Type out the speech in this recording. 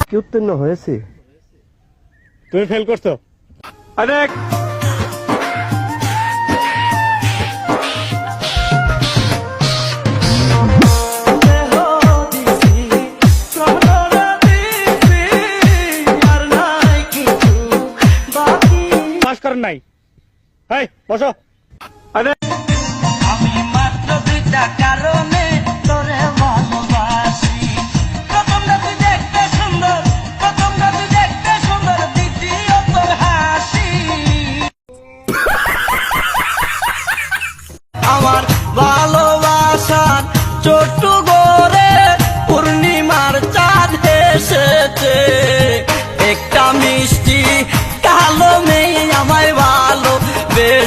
কি উত্তীর্ণ হয়েছে? তুমি ফেল করছো। দেখ পাস করেন নাই। এই বসো। আমি মাত্র দুইটা কারণে তোরে ভালোবাসি। প্রথমটা তুই দেখতে সুন্দর, প্রথমটা তুই দেখতে সুন্দর, দ্বিতীয় তোর হাসি। আমার ভালোবাসার ছোট্ট